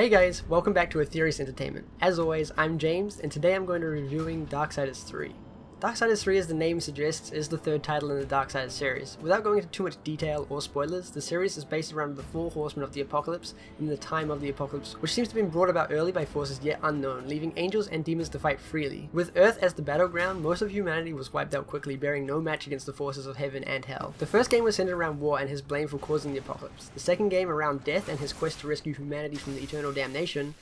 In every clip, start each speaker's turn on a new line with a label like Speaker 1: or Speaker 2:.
Speaker 1: Hey guys, welcome back to Etherius Entertainment. As always, I'm James, and today I'm going to be reviewing Darksiders 3. Darksiders 3, as the name suggests, is the third title in the Darksiders series. Without going into too much detail or spoilers, the series is based around the four horsemen of the apocalypse in the time of the apocalypse, which seems to have been brought about early by forces yet unknown, leaving angels and demons to fight freely. With Earth as the battleground, most of humanity was wiped out quickly, bearing no match against the forces of heaven and hell. The first game was centered around war and his blame for causing the apocalypse. The second game around death and his quest to rescue humanity from the eternal damnation.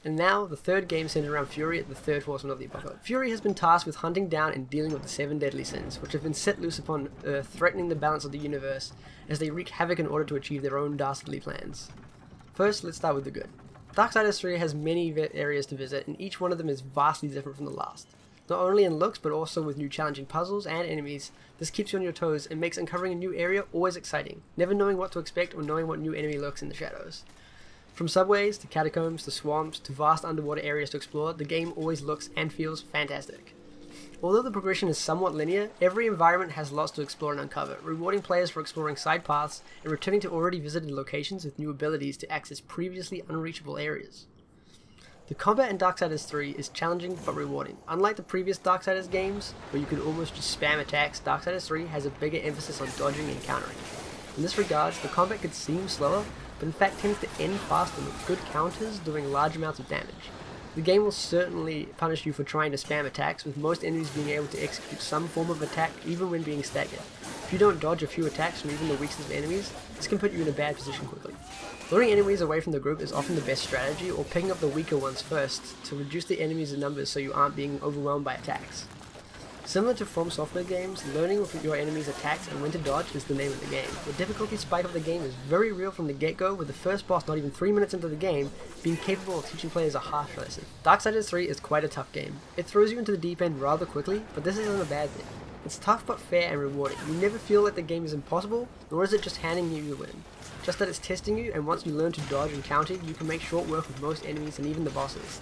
Speaker 1: And now, the third game centered around Fury, the third horseman of the apocalypse. Fury has been tasked with hunting down and dealing with the 7 deadly sins, which have been set loose upon Earth, threatening the balance of the universe, as they wreak havoc in order to achieve their own dastardly plans. First, let's start with the good. Darksiders 3 has many areas to visit, and each one of them is vastly different from the last. Not only in looks, but also with new challenging puzzles and enemies. This keeps you on your toes and makes uncovering a new area always exciting, never knowing what to expect or knowing what new enemy lurks in the shadows. From subways, to catacombs, to swamps, to vast underwater areas to explore, the game always looks and feels fantastic. Although the progression is somewhat linear, every environment has lots to explore and uncover, rewarding players for exploring side paths and returning to already visited locations with new abilities to access previously unreachable areas. The combat in Darksiders 3 is challenging but rewarding. Unlike the previous Darksiders games, where you could almost just spam attacks, Darksiders 3 has a bigger emphasis on dodging and countering. In this regards, the combat could seem slower, but in fact tends to end faster with good counters doing large amounts of damage. The game will certainly punish you for trying to spam attacks, with most enemies being able to execute some form of attack even when being staggered. If you don't dodge a few attacks from even the weakest of enemies, this can put you in a bad position quickly. Luring enemies away from the group is often the best strategy, or picking up the weaker ones first to reduce the enemies in numbers so you aren't being overwhelmed by attacks. Similar to From Software games, learning with your enemy's attacks and when to dodge is the name of the game. The difficulty spike of the game is very real from the get-go, with the first boss not even 3 minutes into the game being capable of teaching players a harsh lesson. Darksiders 3 is quite a tough game. It throws you into the deep end rather quickly, but this isn't a bad thing. It's tough but fair and rewarding. You never feel like the game is impossible, nor is it just handing you the win. Just that it's testing you, and once you learn to dodge and counter, you can make short work with most enemies and even the bosses.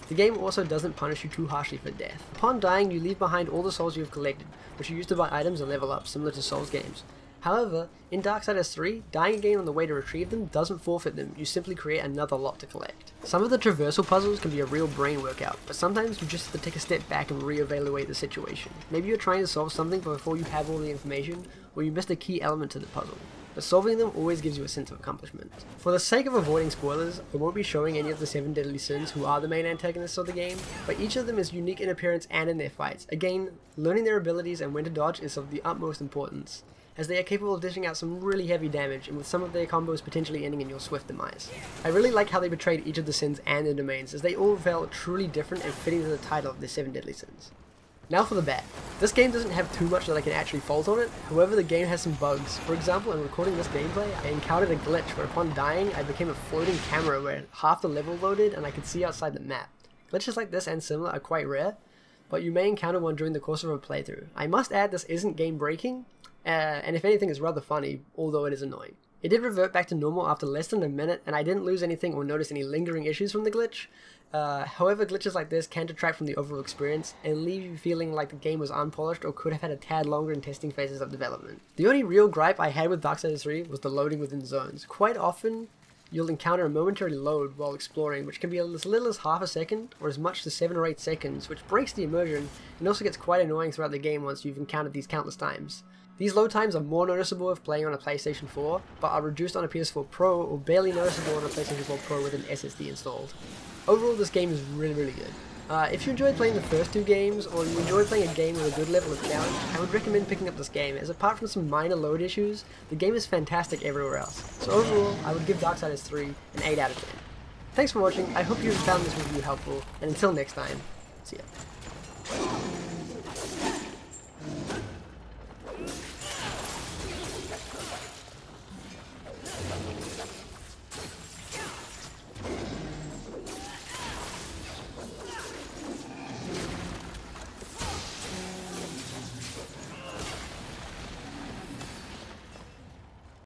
Speaker 1: The game also doesn't punish you too harshly for death. Upon dying, you leave behind all the souls you have collected, which you use to buy items and level up, similar to Souls games. However, in Darksiders 3, dying again on the way to retrieve them doesn't forfeit them, you simply create another lot to collect. Some of the traversal puzzles can be a real brain workout, but sometimes you just have to take a step back and re-evaluate the situation. Maybe you're trying to solve something before you have all the information, or you missed a key element to the puzzle. But solving them always gives you a sense of accomplishment. For the sake of avoiding spoilers, I won't be showing any of the 7 deadly sins who are the main antagonists of the game, but each of them is unique in appearance and in their fights. Again, learning their abilities and when to dodge is of the utmost importance, as they are capable of dishing out some really heavy damage, and with some of their combos potentially ending in your swift demise. I really like how they portrayed each of the sins and their domains, as they all felt truly different and fitting to the title of the 7 deadly sins. Now for the bad. This game doesn't have too much that I can actually fault on it, however the game has some bugs. For example, in recording this gameplay, I encountered a glitch where upon dying, I became a floating camera where half the level loaded and I could see outside the map. Glitches like this and similar are quite rare, but you may encounter one during the course of a playthrough. I must add this isn't game breaking, and if anything is rather funny, although it is annoying. It did revert back to normal after less than a minute, and I didn't lose anything or notice any lingering issues from the glitch. However, glitches like this can detract from the overall experience and leave you feeling like the game was unpolished or could have had a tad longer in testing phases of development. The only real gripe I had with Darksiders 3 was the loading within zones. Quite often, you'll encounter a momentary load while exploring, which can be as little as half a second or as much as 7 or 8 seconds, which breaks the immersion and also gets quite annoying throughout the game once you've encountered these countless times. These load times are more noticeable if playing on a PlayStation 4, but are reduced on a PS4 Pro or barely noticeable on a PlayStation 4 Pro with an SSD installed. Overall, this game is really good. If you enjoyed playing the first 2 games, or you enjoyed playing a game with a good level of challenge, I would recommend picking up this game, as apart from some minor load issues, the game is fantastic everywhere else. So overall, I would give Darksiders 3 an 8 out of 10. Thanks for watching, I hope you found this review helpful, and until next time, see ya.